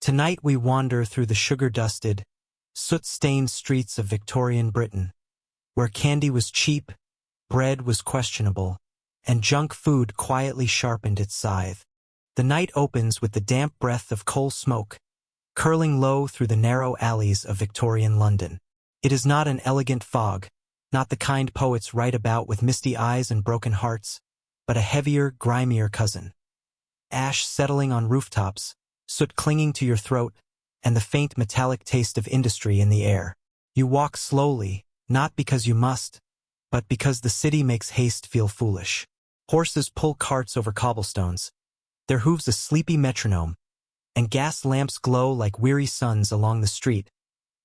Tonight we wander through the sugar-dusted, soot-stained streets of Victorian Britain, where candy was cheap, bread was questionable, and junk food quietly sharpened its scythe. The night opens with the damp breath of coal smoke, curling low through the narrow alleys of Victorian London. It is not an elegant fog, not the kind poets write about with misty eyes and broken hearts, but a heavier, grimier cousin. Ash settling on rooftops, soot clinging to your throat, and the faint metallic taste of industry in the air. You walk slowly, not because you must, but because the city makes haste feel foolish. Horses pull carts over cobblestones, their hooves a sleepy metronome, and gas lamps glow like weary suns along the street,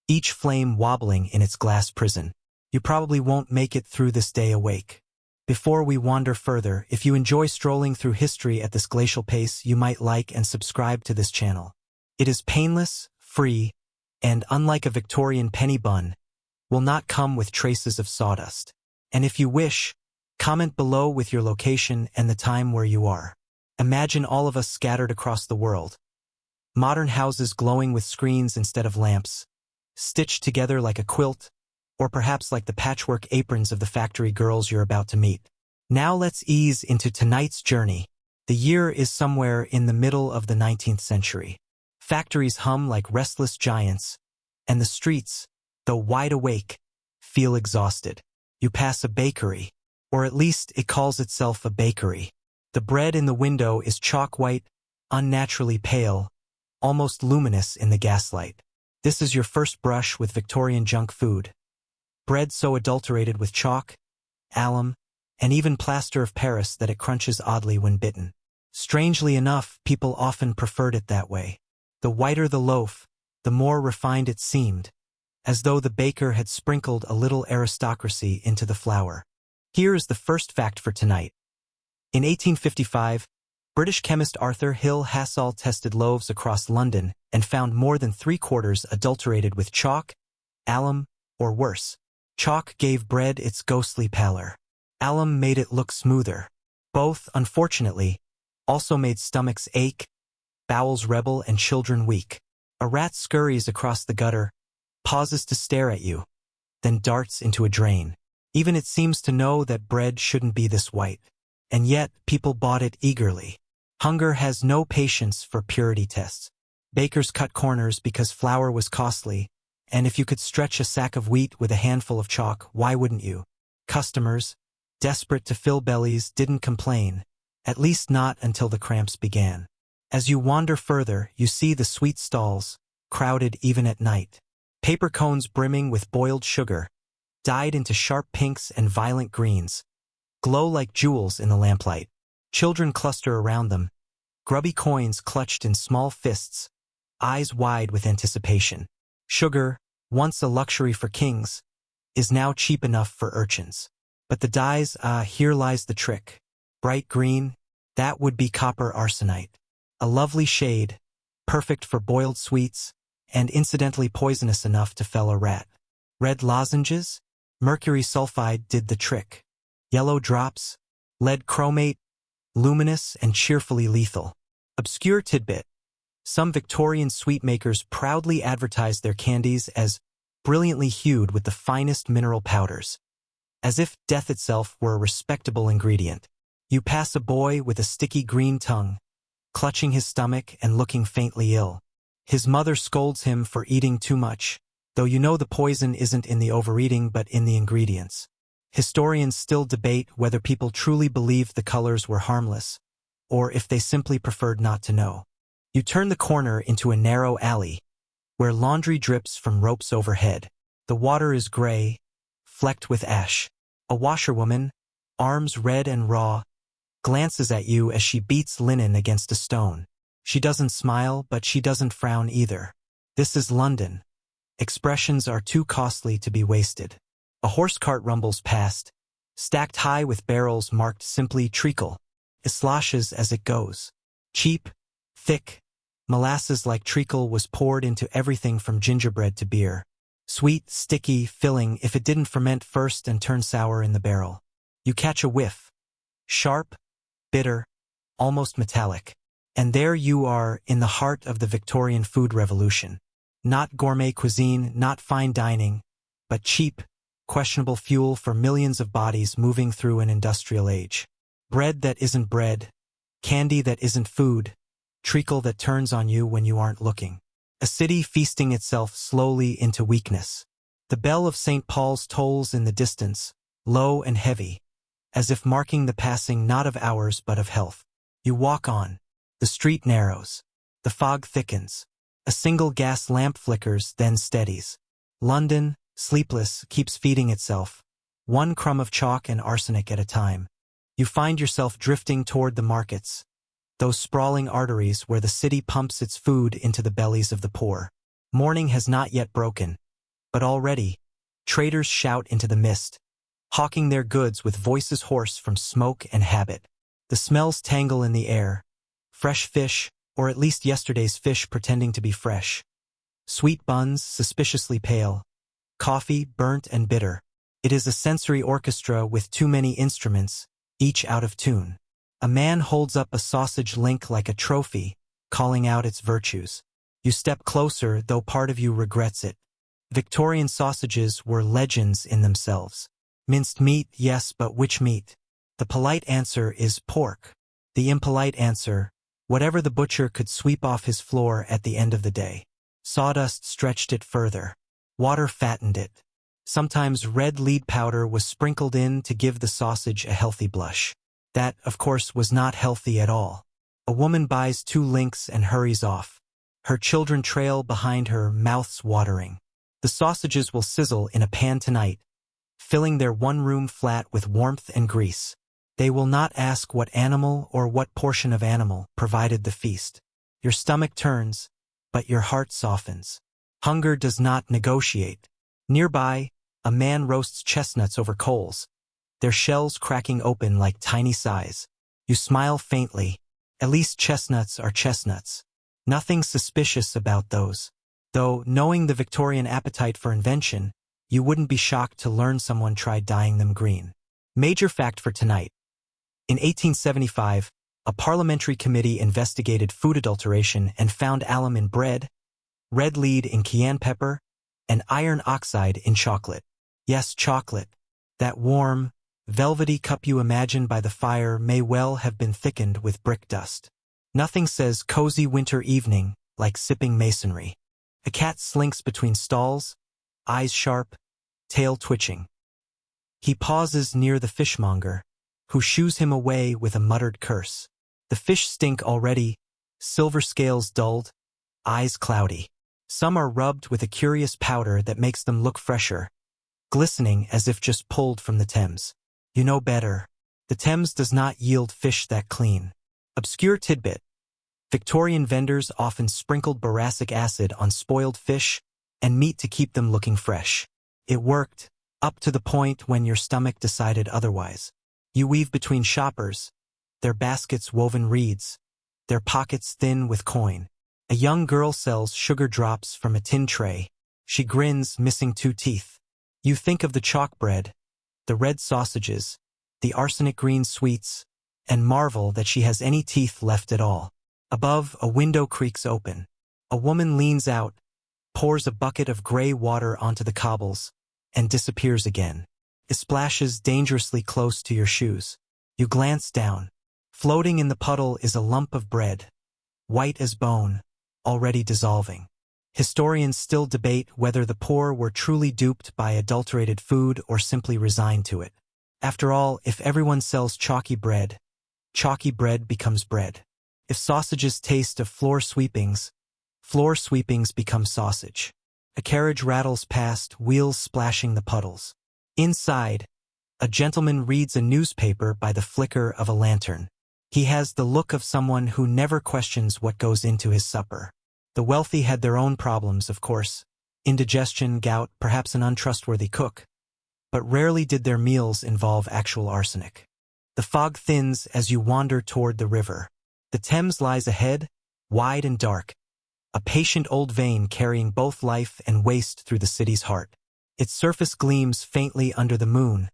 each flame wobbling in its glass prison. You probably won't make it through this day awake. Before we wander further, if you enjoy strolling through history at this glacial pace, you might like and subscribe to this channel. It is painless, free, and, unlike a Victorian penny bun, will not come with traces of sawdust. And if you wish, comment below with your location and the time where you are. Imagine all of us scattered across the world. Modern houses glowing with screens instead of lamps, stitched together like a quilt, or perhaps like the patchwork aprons of the factory girls you're about to meet. Now let's ease into tonight's journey. The year is somewhere in the middle of the 19th century. Factories hum like restless giants, and the streets, though wide awake, feel exhausted. You pass a bakery, or at least it calls itself a bakery. The bread in the window is chalk white, unnaturally pale, almost luminous in the gaslight. This is your first brush with Victorian junk food. Bread so adulterated with chalk, alum, and even plaster of Paris that it crunches oddly when bitten. Strangely enough, people often preferred it that way. The whiter the loaf, the more refined it seemed, as though the baker had sprinkled a little aristocracy into the flour. Here is the first fact for tonight. In 1855, British chemist Arthur Hill Hassall tested loaves across London and found more than 3/4 adulterated with chalk, alum, or worse. Chalk gave bread its ghostly pallor. Alum made it look smoother. Both, unfortunately, also made stomachs ache, bowels rebel, and children weak. A rat scurries across the gutter, pauses to stare at you, then darts into a drain. Even it seems to know that bread shouldn't be this white. And yet, people bought it eagerly. Hunger has no patience for purity tests. Bakers cut corners because flour was costly, and if you could stretch a sack of wheat with a handful of chalk, why wouldn't you? Customers, desperate to fill bellies, didn't complain, at least not until the cramps began. As you wander further, you see the sweet stalls, crowded even at night. Paper cones brimming with boiled sugar, dyed into sharp pinks and violent greens, glow like jewels in the lamplight. Children cluster around them, grubby coins clutched in small fists, eyes wide with anticipation. Sugar, once a luxury for kings, is now cheap enough for urchins. But the dyes, here lies the trick. Bright green, that would be copper arsenite. A lovely shade, perfect for boiled sweets, and incidentally poisonous enough to fell a rat. Red lozenges, mercury sulfide did the trick. Yellow drops, lead chromate, luminous and cheerfully lethal. Obscure tidbit. Some Victorian sweetmakers proudly advertised their candies as brilliantly hued with the finest mineral powders, as if death itself were a respectable ingredient. You pass a boy with a sticky green tongue, clutching his stomach and looking faintly ill. His mother scolds him for eating too much, though you know the poison isn't in the overeating but in the ingredients. Historians still debate whether people truly believed the colors were harmless, or if they simply preferred not to know. You turn the corner into a narrow alley, where laundry drips from ropes overhead. The water is gray, flecked with ash. A washerwoman, arms red and raw, glances at you as she beats linen against a stone. She doesn't smile, but she doesn't frown either. This is London. Expressions are too costly to be wasted. A horse cart rumbles past, stacked high with barrels marked simply treacle. It sloshes as it goes. Cheap, thick, molasses-like treacle was poured into everything from gingerbread to beer. Sweet, sticky, filling if it didn't ferment first and turn sour in the barrel. You catch a whiff. Sharp, bitter, almost metallic. And there you are in the heart of the Victorian food revolution. Not gourmet cuisine, not fine dining, but cheap, questionable fuel for millions of bodies moving through an industrial age. Bread that isn't bread, candy that isn't food, treacle that turns on you when you aren't looking. A city feasting itself slowly into weakness. The bell of St. Paul's tolls in the distance, low and heavy, as if marking the passing not of hours but of health. You walk on. The street narrows. The fog thickens. A single gas lamp flickers, then steadies. London, sleepless, keeps feeding itself, one crumb of chalk and arsenic at a time. You find yourself drifting toward the markets, those sprawling arteries where the city pumps its food into the bellies of the poor. Morning has not yet broken, but already, traders shout into the mist, hawking their goods with voices hoarse from smoke and habit. The smells tangle in the air. Fresh fish, or at least yesterday's fish pretending to be fresh. Sweet buns, suspiciously pale. Coffee, burnt and bitter. It is a sensory orchestra with too many instruments, each out of tune. A man holds up a sausage link like a trophy, calling out its virtues. You step closer, though part of you regrets it. Victorian sausages were legends in themselves. Minced meat, yes, but which meat? The polite answer is pork. The impolite answer, whatever the butcher could sweep off his floor at the end of the day. Sawdust stretched it further. Water fattened it. Sometimes red lead powder was sprinkled in to give the sausage a healthy blush. That, of course, was not healthy at all. A woman buys 2 links and hurries off. Her children trail behind her, mouths watering. The sausages will sizzle in a pan tonight, filling their one-room flat with warmth and grease. They will not ask what animal or what portion of animal provided the feast. Your stomach turns, but your heart softens. Hunger does not negotiate. Nearby, a man roasts chestnuts over coals, their shells cracking open like tiny sighs. You smile faintly. At least chestnuts are chestnuts. Nothing suspicious about those. Though, knowing the Victorian appetite for invention, you wouldn't be shocked to learn someone tried dyeing them green. Major fact for tonight. In 1875, a parliamentary committee investigated food adulteration and found alum in bread, red lead in cayenne pepper, and iron oxide in chocolate. Yes, chocolate. That warm, velvety cup you imagine by the fire may well have been thickened with brick dust. Nothing says cozy winter evening like sipping masonry. A cat slinks between stalls, eyes sharp, tail twitching. He pauses near the fishmonger, who shoos him away with a muttered curse. The fish stink already, silver scales dulled, eyes cloudy. Some are rubbed with a curious powder that makes them look fresher, glistening as if just pulled from the Thames. You know better. The Thames does not yield fish that clean. Obscure tidbit. Victorian vendors often sprinkled boracic acid on spoiled fish and meat to keep them looking fresh. It worked, up to the point when your stomach decided otherwise. You weave between shoppers, their baskets woven reeds, their pockets thin with coin. A young girl sells sugar drops from a tin tray. She grins, missing 2 teeth. You think of the chalk bread, the red sausages, the arsenic green sweets, and marvel that she has any teeth left at all. Above, a window creaks open. A woman leans out, pours a bucket of gray water onto the cobbles, and disappears again. It splashes dangerously close to your shoes. You glance down. Floating in the puddle is a lump of bread, white as bone, already dissolving. Historians still debate whether the poor were truly duped by adulterated food or simply resigned to it. After all, if everyone sells chalky bread becomes bread. If sausages taste of floor sweepings become sausage. A carriage rattles past, wheels splashing the puddles. Inside, a gentleman reads a newspaper by the flicker of a lantern. He has the look of someone who never questions what goes into his supper. The wealthy had their own problems, of course. Indigestion, gout, perhaps an untrustworthy cook. But rarely did their meals involve actual arsenic. The fog thins as you wander toward the river. The Thames lies ahead, wide and dark, a patient old vein carrying both life and waste through the city's heart. Its surface gleams faintly under the moon,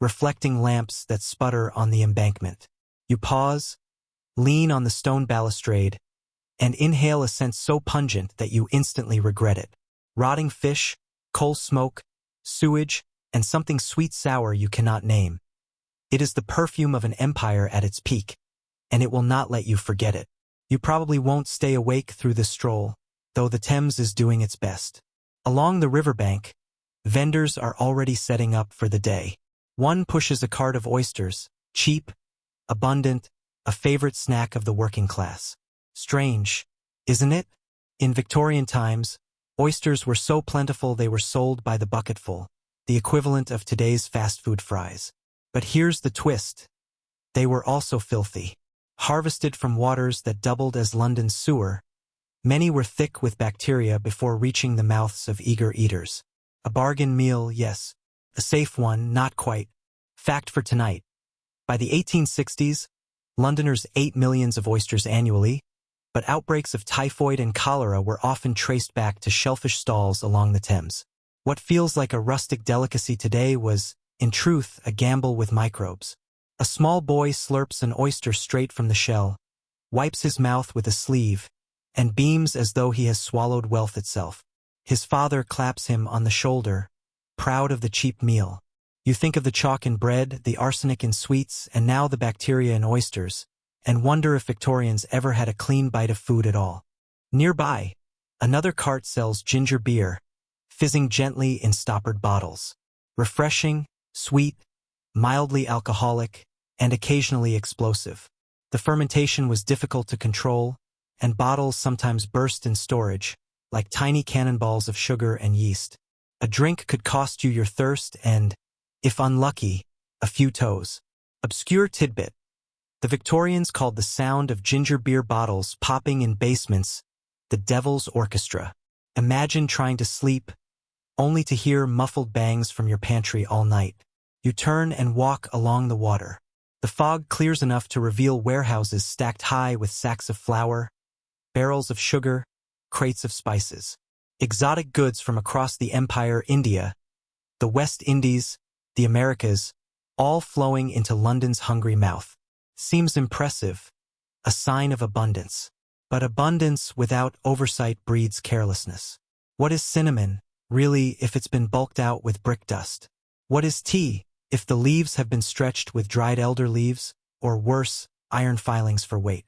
reflecting lamps that sputter on the embankment. You pause, lean on the stone balustrade, and inhale a scent so pungent that you instantly regret it. Rotting fish, coal smoke, sewage, and something sweet-sour you cannot name. It is the perfume of an empire at its peak, and it will not let you forget it. You probably won't stay awake through this stroll, though the Thames is doing its best. Along the riverbank, vendors are already setting up for the day. One pushes a cart of oysters, cheap, abundant, a favorite snack of the working class. Strange, isn't it? In Victorian times, oysters were so plentiful they were sold by the bucketful, the equivalent of today's fast food fries. But here's the twist. They were also filthy. Harvested from waters that doubled as London's sewer, many were thick with bacteria before reaching the mouths of eager eaters. A bargain meal, yes. A safe one, not quite. Fact for tonight. By the 1860s, Londoners ate millions of oysters annually, but outbreaks of typhoid and cholera were often traced back to shellfish stalls along the Thames. What feels like a rustic delicacy today was, in truth, a gamble with microbes. A small boy slurps an oyster straight from the shell, wipes his mouth with a sleeve, and beams as though he has swallowed wealth itself. His father claps him on the shoulder, proud of the cheap meal. You think of the chalk in bread, the arsenic in sweets, and now the bacteria in oysters, and wonder if Victorians ever had a clean bite of food at all. Nearby, another cart sells ginger beer, fizzing gently in stoppered bottles. Refreshing, sweet, mildly alcoholic, and occasionally explosive. The fermentation was difficult to control, and bottles sometimes burst in storage, like tiny cannonballs of sugar and yeast. A drink could cost you your thirst and, if unlucky, a few toes. Obscure tidbit. The Victorians called the sound of ginger beer bottles popping in basements the devil's orchestra. Imagine trying to sleep, only to hear muffled bangs from your pantry all night. You turn and walk along the water. The fog clears enough to reveal warehouses stacked high with sacks of flour, barrels of sugar, crates of spices. Exotic goods from across the empire, India, the West Indies, the Americas, all flowing into London's hungry mouth. Seems impressive, a sign of abundance. But abundance without oversight breeds carelessness. What is cinnamon, really, if it's been bulked out with brick dust? What is tea, if the leaves have been stretched with dried elder leaves, or worse, iron filings for weight?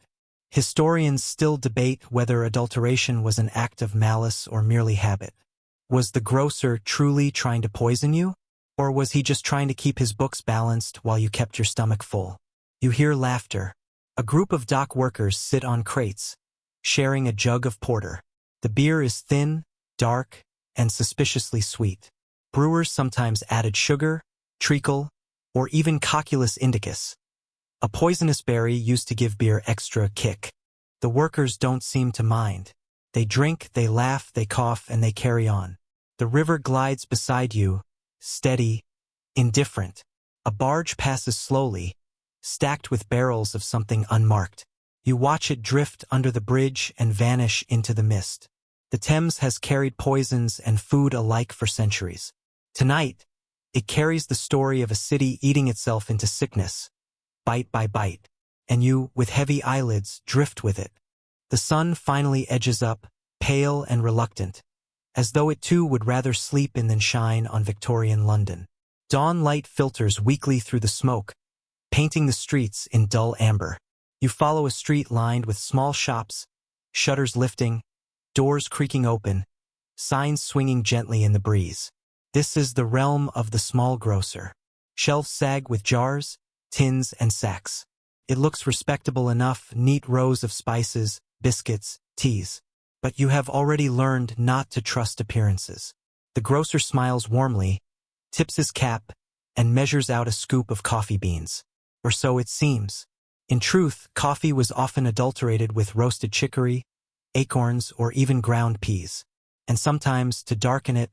Historians still debate whether adulteration was an act of malice or merely habit. Was the grocer truly trying to poison you? Or was he just trying to keep his books balanced while you kept your stomach full? You hear laughter. A group of dock workers sit on crates, sharing a jug of porter. The beer is thin, dark, and suspiciously sweet. Brewers sometimes added sugar, treacle, or even cocculus indicus, a poisonous berry used to give beer extra kick. The workers don't seem to mind. They drink, they laugh, they cough, and they carry on. The river glides beside you, steady, indifferent. A barge passes slowly, stacked with barrels of something unmarked. You watch it drift under the bridge and vanish into the mist. The Thames has carried poisons and food alike for centuries. Tonight, it carries the story of a city eating itself into sickness, bite by bite, and you, with heavy eyelids, drift with it. The sun finally edges up, pale and reluctant, as though it too would rather sleep in than shine on Victorian London. Dawn light filters weakly through the smoke, painting the streets in dull amber. You follow a street lined with small shops, shutters lifting, doors creaking open, signs swinging gently in the breeze. This is the realm of the small grocer. Shelves sag with jars, tins, and sacks. It looks respectable enough, neat rows of spices, biscuits, teas. But you have already learned not to trust appearances. The grocer smiles warmly, tips his cap, and measures out a scoop of coffee beans. Or so it seems. In truth, coffee was often adulterated with roasted chicory, acorns, or even ground peas. And sometimes, to darken it,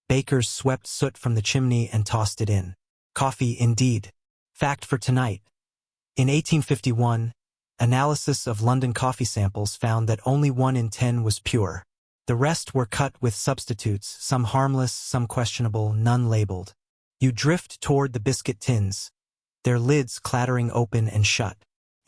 bakers swept soot from the chimney and tossed it in. Coffee, indeed. Fact for tonight. In 1851, analysis of London coffee samples found that only 1 in 10 was pure. The rest were cut with substitutes, some harmless, some questionable, none labeled. You drift toward the biscuit tins, their lids clattering open and shut.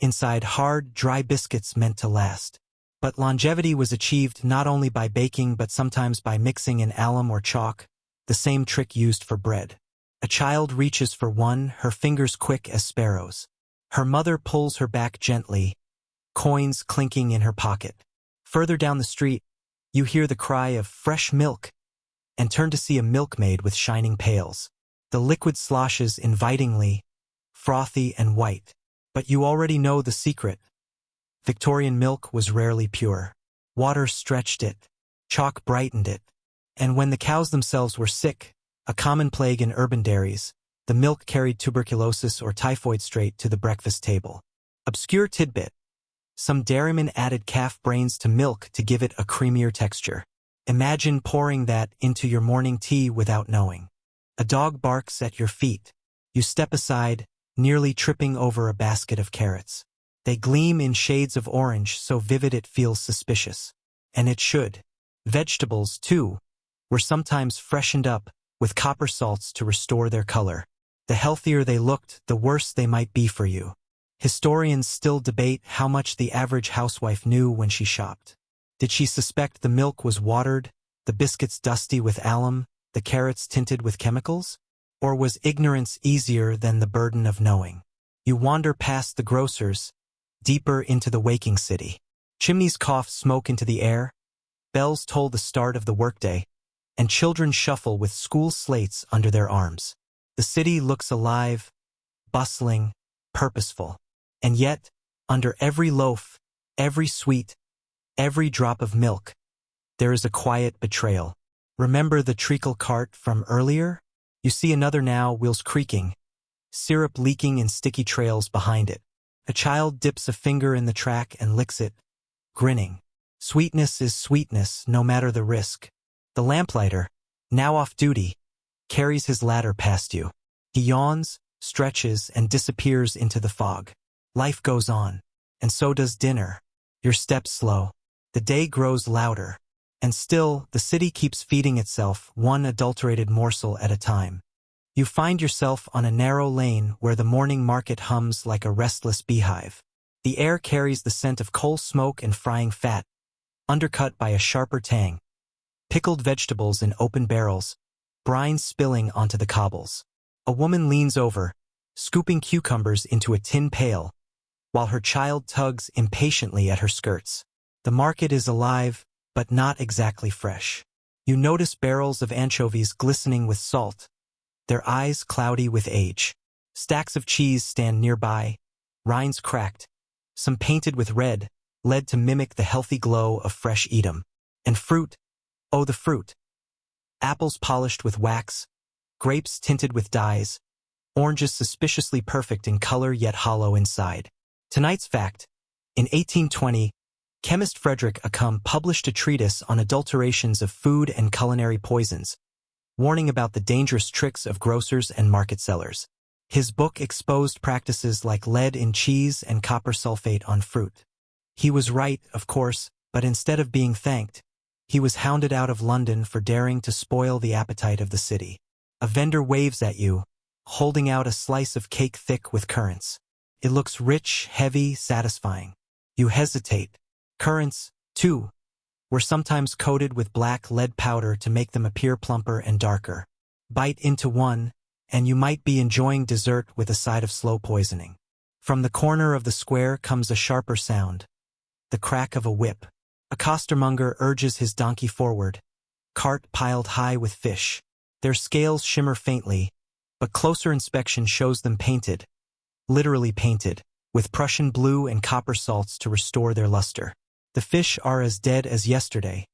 Inside, hard, dry biscuits meant to last. But longevity was achieved not only by baking but sometimes by mixing in alum or chalk, the same trick used for bread. A child reaches for one, her fingers quick as sparrows. Her mother pulls her back gently, coins clinking in her pocket. Further down the street, you hear the cry of fresh milk, and turn to see a milkmaid with shining pails. The liquid sloshes invitingly, frothy and white. But you already know the secret. Victorian milk was rarely pure. Water stretched it, chalk brightened it, and when the cows themselves were sick, a common plague in urban dairies, the milk carried tuberculosis or typhoid straight to the breakfast table. Obscure tidbit. Some dairymen added calf brains to milk to give it a creamier texture. Imagine pouring that into your morning tea without knowing. A dog barks at your feet. You step aside, nearly tripping over a basket of carrots. They gleam in shades of orange so vivid it feels suspicious. And it should. Vegetables, too, were sometimes freshened up with copper salts to restore their color. The healthier they looked, the worse they might be for you. Historians still debate how much the average housewife knew when she shopped. Did she suspect the milk was watered, the biscuits dusty with alum, the carrots tinted with chemicals? Or was ignorance easier than the burden of knowing? You wander past the grocers, deeper into the waking city. Chimneys cough smoke into the air, bells toll the start of the workday, and children shuffle with school slates under their arms. The city looks alive, bustling, purposeful. And yet, under every loaf, every sweet, every drop of milk, there is a quiet betrayal. Remember the treacle cart from earlier? You see another now, wheels creaking, syrup leaking in sticky trails behind it. A child dips a finger in the track and licks it, grinning. Sweetness is sweetness, no matter the risk. The lamplighter, now off duty, carries his ladder past you. He yawns, stretches, and disappears into the fog. Life goes on, and so does dinner. Your steps slow. The day grows louder. And still, the city keeps feeding itself, one adulterated morsel at a time. You find yourself on a narrow lane where the morning market hums like a restless beehive. The air carries the scent of coal smoke and frying fat, undercut by a sharper tang. Pickled vegetables in open barrels, brine spilling onto the cobbles. A woman leans over, scooping cucumbers into a tin pail, while her child tugs impatiently at her skirts. The market is alive, but not exactly fresh. You notice barrels of anchovies glistening with salt, their eyes cloudy with age. Stacks of cheese stand nearby, rinds cracked, some painted with red, lead to mimic the healthy glow of fresh Edam. And fruit, oh the fruit. Apples polished with wax, grapes tinted with dyes, oranges suspiciously perfect in color yet hollow inside. Tonight's fact: in 1820, chemist Frederick Acum published a treatise on adulterations of food and culinary poisons, warning about the dangerous tricks of grocers and market sellers. His book exposed practices like lead in cheese and copper sulfate on fruit. He was right, of course, but instead of being thanked, he was hounded out of London for daring to spoil the appetite of the city. A vendor waves at you, holding out a slice of cake thick with currants. It looks rich, heavy, satisfying. You hesitate. Currants, too, were sometimes coated with black lead powder to make them appear plumper and darker. Bite into one, and you might be enjoying dessert with a side of slow poisoning. From the corner of the square comes a sharper sound, the crack of a whip. A costermonger urges his donkey forward, cart piled high with fish. Their scales shimmer faintly, but closer inspection shows them painted, literally painted, with Prussian blue and copper salts to restore their luster. The fish are as dead as yesterday,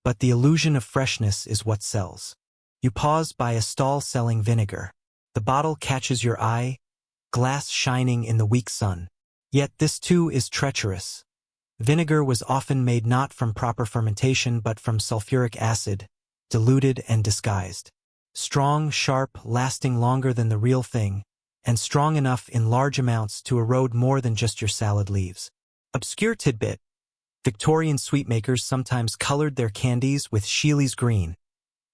but the illusion of freshness is what sells. You pause by a stall selling vinegar. The bottle catches your eye, glass shining in the weak sun. Yet this too is treacherous. Vinegar was often made not from proper fermentation but from sulfuric acid, diluted and disguised. Strong, sharp, lasting longer than the real thing, and strong enough in large amounts to erode more than just your salad leaves. Obscure tidbit: Victorian sweetmakers sometimes colored their candies with Sheely's green,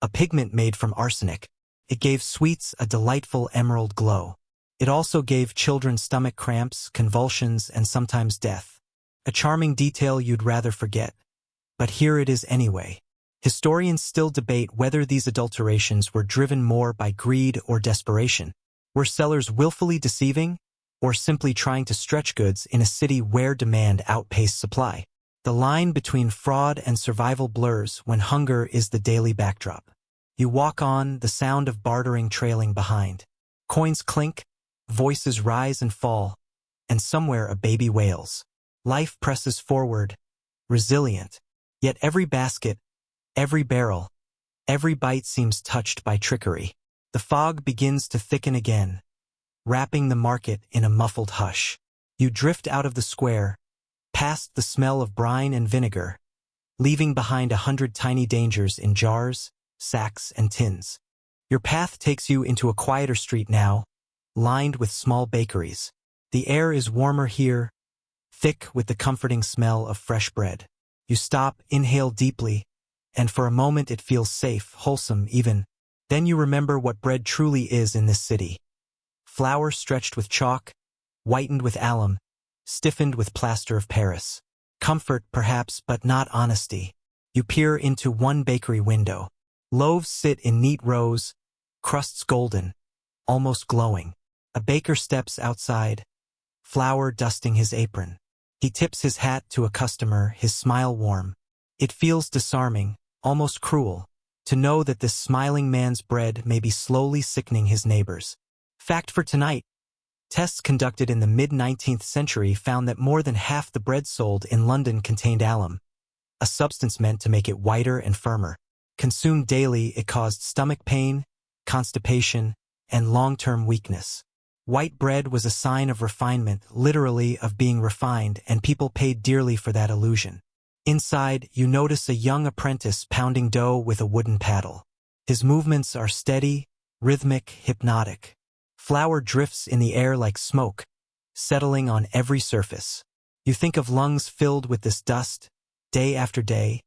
a pigment made from arsenic. It gave sweets a delightful emerald glow. It also gave children stomach cramps, convulsions, and sometimes death. A charming detail you'd rather forget. But here it is anyway. Historians still debate whether these adulterations were driven more by greed or desperation. Were sellers willfully deceiving, or simply trying to stretch goods in a city where demand outpaced supply? The line between fraud and survival blurs when hunger is the daily backdrop. You walk on, the sound of bartering trailing behind. Coins clink, voices rise and fall, and somewhere a baby wails. Life presses forward, resilient. Yet every basket, every barrel, every bite seems touched by trickery. The fog begins to thicken again, wrapping the market in a muffled hush. You drift out of the square, past the smell of brine and vinegar, leaving behind 100 tiny dangers in jars, sacks, and tins. Your path takes you into a quieter street now, lined with small bakeries. The air is warmer here, thick with the comforting smell of fresh bread. You stop, inhale deeply, and for a moment it feels safe, wholesome even. Then you remember what bread truly is in this city. Flour stretched with chalk, whitened with alum, stiffened with plaster of Paris. Comfort, perhaps, but not honesty. You peer into one bakery window. Loaves sit in neat rows, crusts golden, almost glowing. A baker steps outside, flour dusting his apron. He tips his hat to a customer, his smile warm. It feels disarming, almost cruel, to know that this smiling man's bread may be slowly sickening his neighbors. Fact for tonight. Tests conducted in the mid-19th century found that more than half the bread sold in London contained alum, a substance meant to make it whiter and firmer. Consumed daily, it caused stomach pain, constipation, and long-term weakness. White bread was a sign of refinement, literally of being refined, and people paid dearly for that illusion. Inside, you notice a young apprentice pounding dough with a wooden paddle. His movements are steady, rhythmic, hypnotic. Flour drifts in the air like smoke, settling on every surface. You think of lungs filled with this dust, day after day,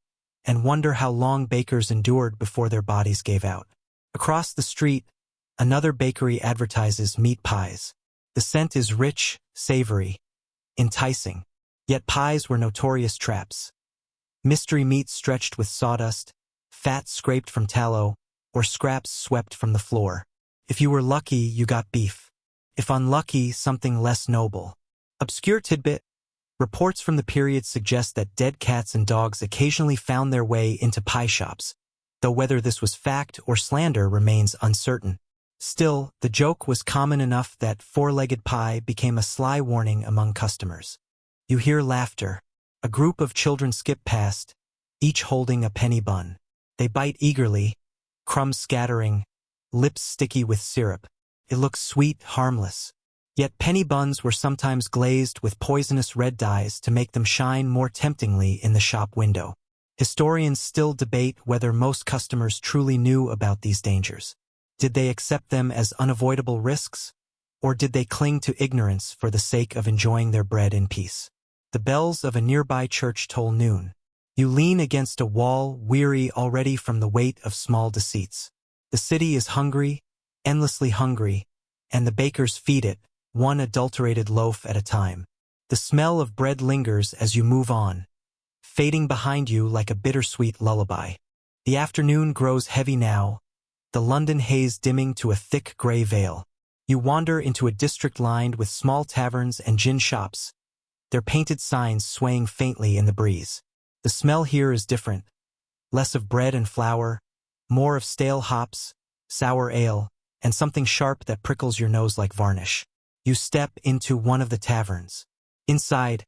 and wonder how long bakers endured before their bodies gave out. Across the street, another bakery advertises meat pies. The scent is rich, savory, enticing. Yet pies were notorious traps. Mystery meat stretched with sawdust, fat scraped from tallow, or scraps swept from the floor. If you were lucky, you got beef. If unlucky, something less noble. Obscure tidbit. Reports from the period suggest that dead cats and dogs occasionally found their way into pie shops, though whether this was fact or slander remains uncertain. Still, the joke was common enough that four-legged pie became a sly warning among customers. You hear laughter. A group of children skip past, each holding a penny bun. They bite eagerly, crumbs scattering, lips sticky with syrup. It looks sweet, harmless. Yet penny buns were sometimes glazed with poisonous red dyes to make them shine more temptingly in the shop window. Historians still debate whether most customers truly knew about these dangers. Did they accept them as unavoidable risks, or did they cling to ignorance for the sake of enjoying their bread in peace? The bells of a nearby church toll noon. You lean against a wall, weary already from the weight of small deceits. The city is hungry, endlessly hungry, and the bakers feed it, one adulterated loaf at a time. The smell of bread lingers as you move on, fading behind you like a bittersweet lullaby. The afternoon grows heavy now, the London haze dimming to a thick gray veil. You wander into a district lined with small taverns and gin shops, their painted signs swaying faintly in the breeze. The smell here is different. Less of bread and flour, more of stale hops, sour ale, and something sharp that prickles your nose like varnish. You step into one of the taverns. Inside,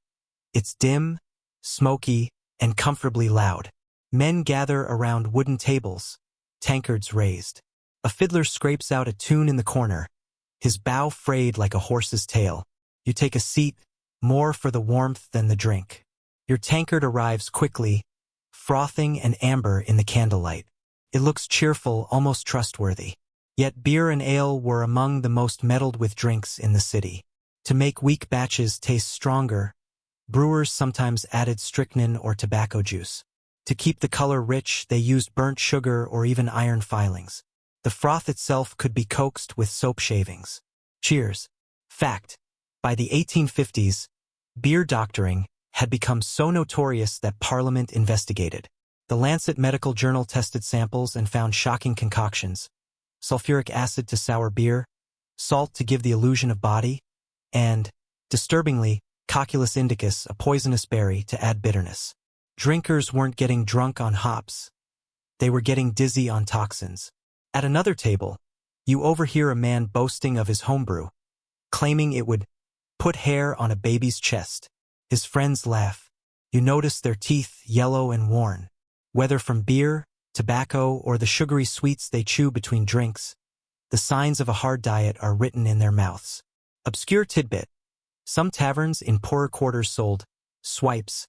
it's dim, smoky, and comfortably loud. Men gather around wooden tables, tankards raised. A fiddler scrapes out a tune in the corner, his bow frayed like a horse's tail. You take a seat, more for the warmth than the drink. Your tankard arrives quickly, frothing and amber in the candlelight. It looks cheerful, almost trustworthy. Yet beer and ale were among the most meddled with drinks in the city. To make weak batches taste stronger, brewers sometimes added strychnine or tobacco juice. To keep the color rich, they used burnt sugar or even iron filings. The froth itself could be coaxed with soap shavings. Cheers. Fact: by the 1850s, beer doctoring had become so notorious that Parliament investigated. The Lancet Medical Journal tested samples and found shocking concoctions: sulfuric acid to sour beer, salt to give the illusion of body, and, disturbingly, Cocculus indicus, a poisonous berry, to add bitterness. Drinkers weren't getting drunk on hops. They were getting dizzy on toxins. At another table, you overhear a man boasting of his homebrew, claiming it would put hair on a baby's chest. His friends laugh. You notice their teeth yellow and worn. Whether from beer, tobacco, or the sugary sweets they chew between drinks, the signs of a hard diet are written in their mouths. Obscure tidbit: some taverns in poorer quarters sold swipes,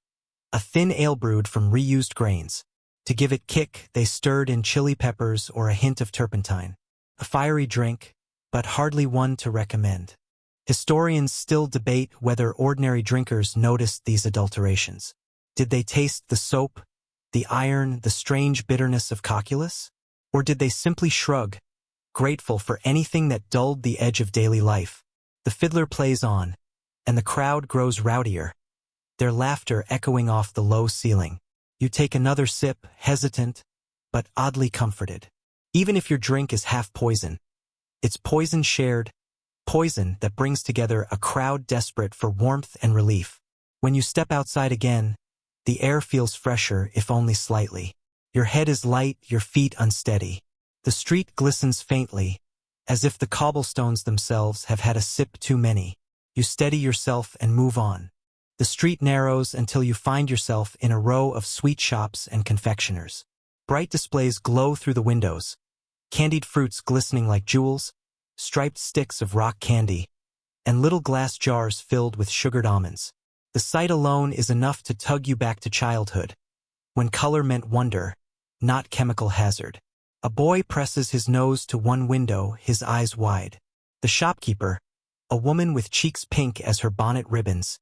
a thin ale brewed from reused grains. To give it kick, they stirred in chili peppers or a hint of turpentine. A fiery drink, but hardly one to recommend. Historians still debate whether ordinary drinkers noticed these adulterations. Did they taste the soap, the iron, the strange bitterness of cocculus? Or did they simply shrug, grateful for anything that dulled the edge of daily life? The fiddler plays on, and the crowd grows rowdier, their laughter echoing off the low ceiling. You take another sip, hesitant, but oddly comforted. Even if your drink is half poison, it's poison shared, poison that brings together a crowd desperate for warmth and relief. When you step outside again, the air feels fresher, if only slightly. Your head is light, your feet unsteady. The street glistens faintly, as if the cobblestones themselves have had a sip too many. You steady yourself and move on. The street narrows until you find yourself in a row of sweet shops and confectioners. Bright displays glow through the windows, candied fruits glistening like jewels, striped sticks of rock candy, and little glass jars filled with sugared almonds. The sight alone is enough to tug you back to childhood, when color meant wonder, not chemical hazard. A boy presses his nose to one window, his eyes wide. The shopkeeper, a woman with cheeks pink as her bonnet ribbons,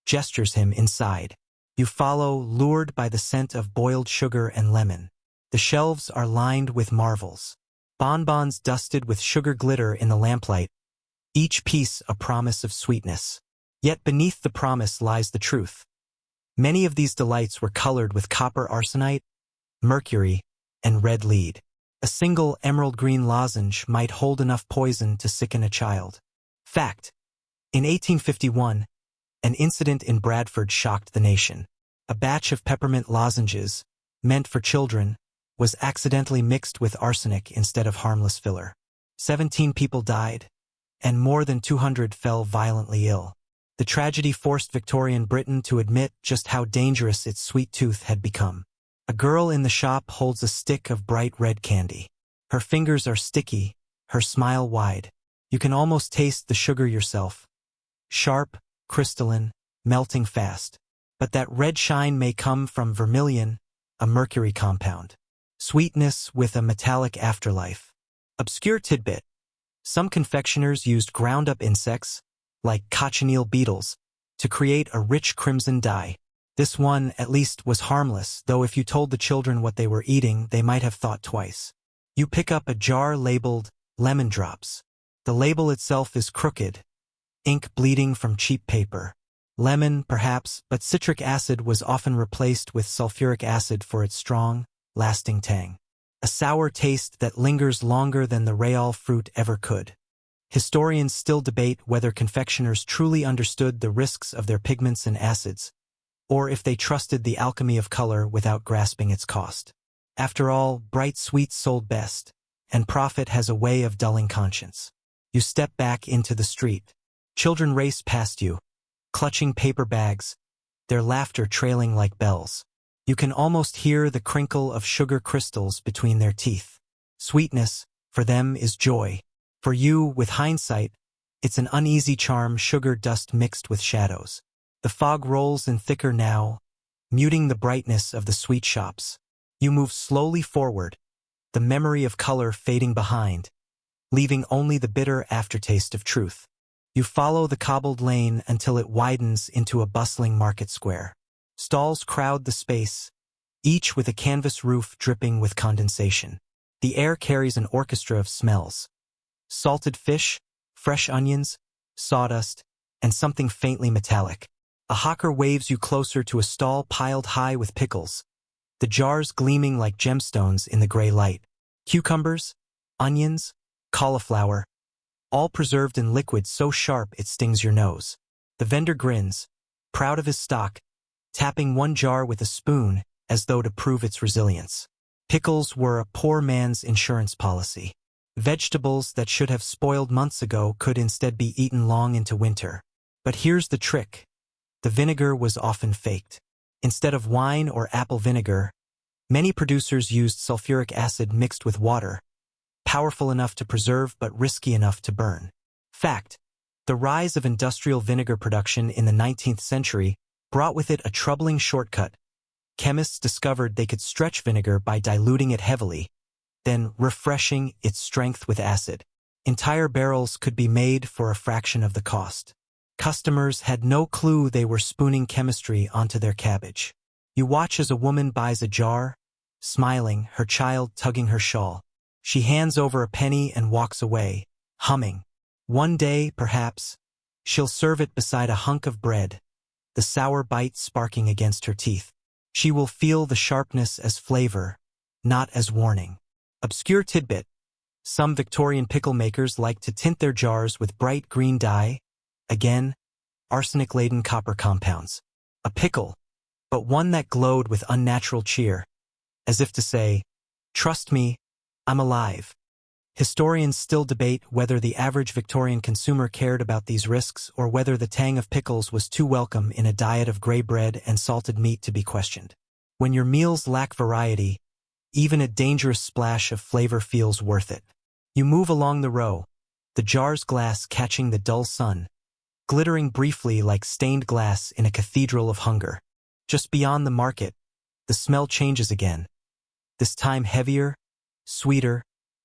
gestures him inside. You follow, lured by the scent of boiled sugar and lemon. The shelves are lined with marvels. Bonbons dusted with sugar glitter in the lamplight, each piece a promise of sweetness. Yet beneath the promise lies the truth. Many of these delights were colored with copper arsenite, mercury, and red lead. A single emerald green lozenge might hold enough poison to sicken a child. Fact: in 1851, an incident in Bradford shocked the nation. A batch of peppermint lozenges, meant for children, was accidentally mixed with arsenic instead of harmless filler. 17 people died, and more than 200 fell violently ill. The tragedy forced Victorian Britain to admit just how dangerous its sweet tooth had become. A girl in the shop holds a stick of bright red candy. Her fingers are sticky, her smile wide. You can almost taste the sugar yourself. Sharp, crystalline, melting fast. But that red shine may come from vermilion, a mercury compound. Sweetness with a metallic afterlife. Obscure tidbit: some confectioners used ground-up insects, like cochineal beetles, to create a rich crimson dye. This one, at least, was harmless, though if you told the children what they were eating, they might have thought twice. You pick up a jar labeled lemon drops. The label itself is crooked, ink bleeding from cheap paper. Lemon, perhaps, but citric acid was often replaced with sulfuric acid for its strong, lasting tang. A sour taste that lingers longer than the real fruit ever could. Historians still debate whether confectioners truly understood the risks of their pigments and acids, or if they trusted the alchemy of color without grasping its cost. After all, bright sweets sold best, and profit has a way of dulling conscience. You step back into the street. Children race past you, clutching paper bags, their laughter trailing like bells. You can almost hear the crinkle of sugar crystals between their teeth. Sweetness, for them, is joy. For you, with hindsight, it's an uneasy charm, sugar dust mixed with shadows. The fog rolls in thicker now, muting the brightness of the sweet shops. You move slowly forward, the memory of color fading behind, leaving only the bitter aftertaste of truth. You follow the cobbled lane until it widens into a bustling market square. Stalls crowd the space, each with a canvas roof dripping with condensation. The air carries an orchestra of smells. Salted fish, fresh onions, sawdust, and something faintly metallic. A hawker waves you closer to a stall piled high with pickles, the jars gleaming like gemstones in the gray light. Cucumbers, onions, cauliflower, all preserved in liquid so sharp it stings your nose. The vendor grins, proud of his stock, tapping one jar with a spoon as though to prove its resilience. Pickles were a poor man's insurance policy. Vegetables that should have spoiled months ago could instead be eaten long into winter. But here's the trick. The vinegar was often faked. Instead of wine or apple vinegar, many producers used sulfuric acid mixed with water, powerful enough to preserve but risky enough to burn. Fact: the rise of industrial vinegar production in the 19th century brought with it a troubling shortcut. Chemists discovered they could stretch vinegar by diluting it heavily, then refreshing its strength with acid. Entire barrels could be made for a fraction of the cost. Customers had no clue they were spooning chemistry onto their cabbage. You watch as a woman buys a jar, smiling, her child tugging her shawl. She hands over a penny and walks away, humming. One day, perhaps, she'll serve it beside a hunk of bread, the sour bite sparking against her teeth. She will feel the sharpness as flavor, not as warning. Obscure tidbit: some Victorian pickle makers liked to tint their jars with bright green dye, again, arsenic-laden copper compounds. A pickle, but one that glowed with unnatural cheer, as if to say, "Trust me, I'm alive." Historians still debate whether the average Victorian consumer cared about these risks or whether the tang of pickles was too welcome in a diet of grey bread and salted meat to be questioned. When your meals lack variety, even a dangerous splash of flavor feels worth it. You move along the row, the jar's glass catching the dull sun, glittering briefly like stained glass in a cathedral of hunger. Just beyond the market, the smell changes again, this time heavier, sweeter,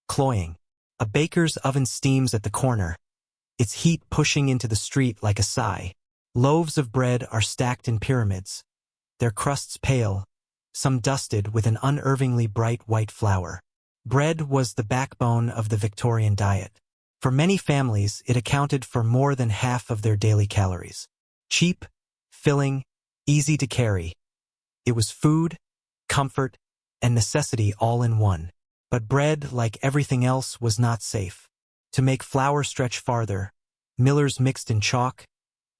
cloying. A baker's oven steams at the corner, its heat pushing into the street like a sigh. Loaves of bread are stacked in pyramids, their crusts pale, some dusted with an unervingly bright white flour. Bread was the backbone of the Victorian diet. For many families, it accounted for more than half of their daily calories. Cheap, filling, easy to carry. It was food, comfort, and necessity all in one. But bread, like everything else, was not safe. To make flour stretch farther, millers mixed in chalk,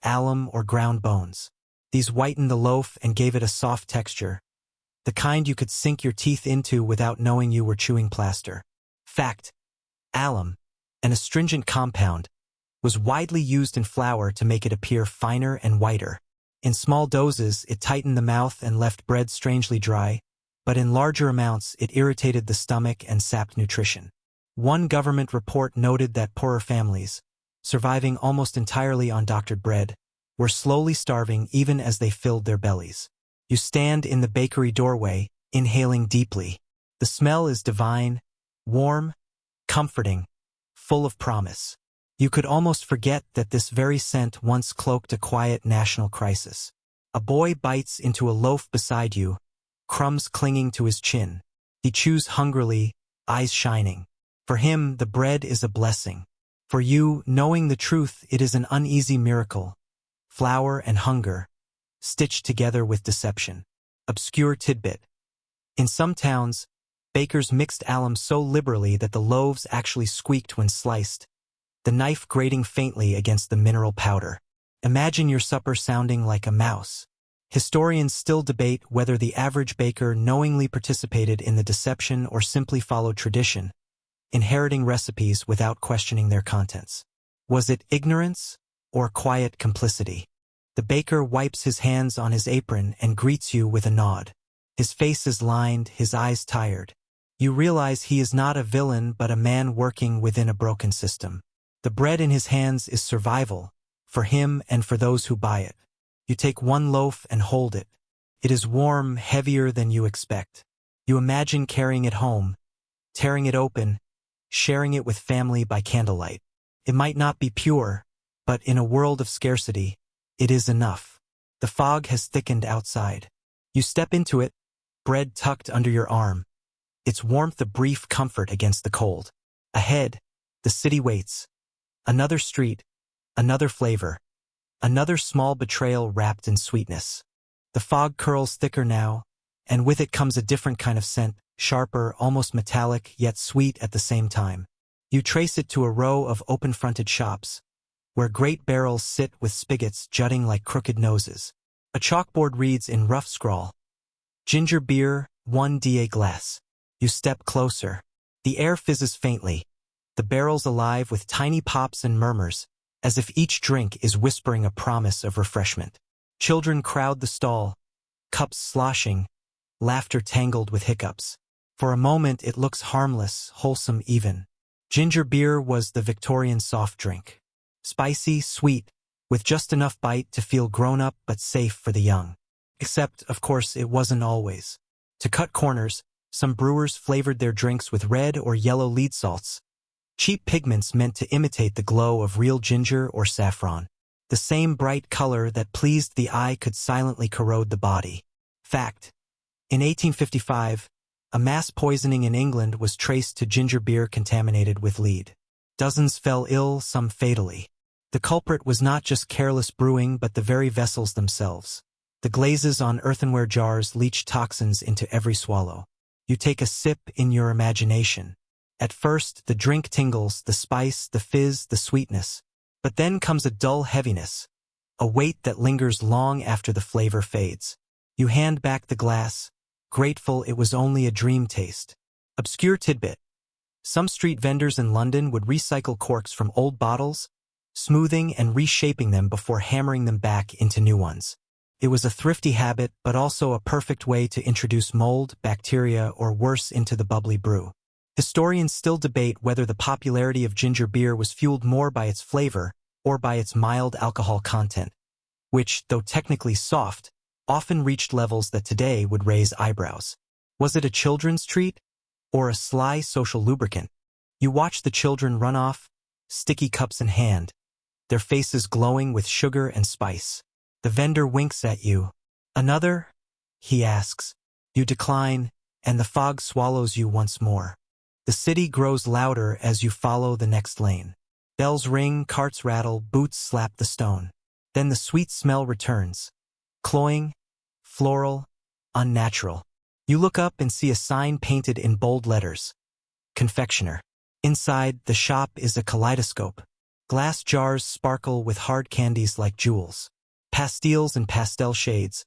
alum, or ground bones. These whitened the loaf and gave it a soft texture, the kind you could sink your teeth into without knowing you were chewing plaster. Fact: alum, an astringent compound, was widely used in flour to make it appear finer and whiter. In small doses, it tightened the mouth and left bread strangely dry, but in larger amounts it irritated the stomach and sapped nutrition. One government report noted that poorer families, surviving almost entirely on doctored bread, were slowly starving even as they filled their bellies. You stand in the bakery doorway, inhaling deeply. The smell is divine, warm, comforting, full of promise. You could almost forget that this very scent once cloaked a quiet national crisis. A boy bites into a loaf beside you, crumbs clinging to his chin. He chews hungrily, eyes shining. For him, the bread is a blessing. For you, knowing the truth, it is an uneasy miracle. Flour and hunger, stitched together with deception. Obscure tidbit: in some towns, bakers mixed alum so liberally that the loaves actually squeaked when sliced, the knife grating faintly against the mineral powder. Imagine your supper sounding like a mouse. Historians still debate whether the average baker knowingly participated in the deception or simply followed tradition, inheriting recipes without questioning their contents. Was it ignorance or quiet complicity? The baker wipes his hands on his apron and greets you with a nod. His face is lined, his eyes tired. You realize he is not a villain but a man working within a broken system. The bread in his hands is survival, for him and for those who buy it. You take one loaf and hold it. It is warm, heavier than you expect. You imagine carrying it home, tearing it open, sharing it with family by candlelight. It might not be pure, but in a world of scarcity, it is enough. The fog has thickened outside. You step into it, bread tucked under your arm, its warmth a brief comfort against the cold. Ahead, the city waits. Another street, another flavor, another small betrayal wrapped in sweetness. The fog curls thicker now, and with it comes a different kind of scent, sharper, almost metallic, yet sweet at the same time. You trace it to a row of open-fronted shops, where great barrels sit with spigots jutting like crooked noses. A chalkboard reads in rough scrawl, "Ginger beer, 1 da glass." You step closer. The air fizzes faintly, the barrels alive with tiny pops and murmurs, as if each drink is whispering a promise of refreshment. Children crowd the stall, cups sloshing, laughter tangled with hiccups. For a moment it looks harmless, wholesome even. Ginger beer was the Victorian soft drink. Spicy, sweet, with just enough bite to feel grown-up but safe for the young. Except, of course, it wasn't always. To cut corners, some brewers flavored their drinks with red or yellow lead salts, cheap pigments meant to imitate the glow of real ginger or saffron. The same bright color that pleased the eye could silently corrode the body. Fact: in 1855, a mass poisoning in England was traced to ginger beer contaminated with lead. Dozens fell ill, some fatally. The culprit was not just careless brewing but the very vessels themselves. The glazes on earthenware jars leach toxins into every swallow. You take a sip in your imagination. At first, the drink tingles, the spice, the fizz, the sweetness. But then comes a dull heaviness, a weight that lingers long after the flavor fades. You hand back the glass, grateful it was only a dream taste. Obscure tidbit: some street vendors in London would recycle corks from old bottles, smoothing and reshaping them before hammering them back into new ones. It was a thrifty habit, but also a perfect way to introduce mold, bacteria, or worse into the bubbly brew. Historians still debate whether the popularity of ginger beer was fueled more by its flavor or by its mild alcohol content, which, though technically soft, often reached levels that today would raise eyebrows. Was it a children's treat or a sly social lubricant? You watch the children run off, sticky cups in hand, their faces glowing with sugar and spice. The vendor winks at you. "Another?" he asks. You decline, and the fog swallows you once more. The city grows louder as you follow the next lane. Bells ring, carts rattle, boots slap the stone. Then the sweet smell returns. Cloying, floral, unnatural. You look up and see a sign painted in bold letters. Confectioner. Inside, the shop is a kaleidoscope. Glass jars sparkle with hard candies like jewels. Pastilles and pastel shades.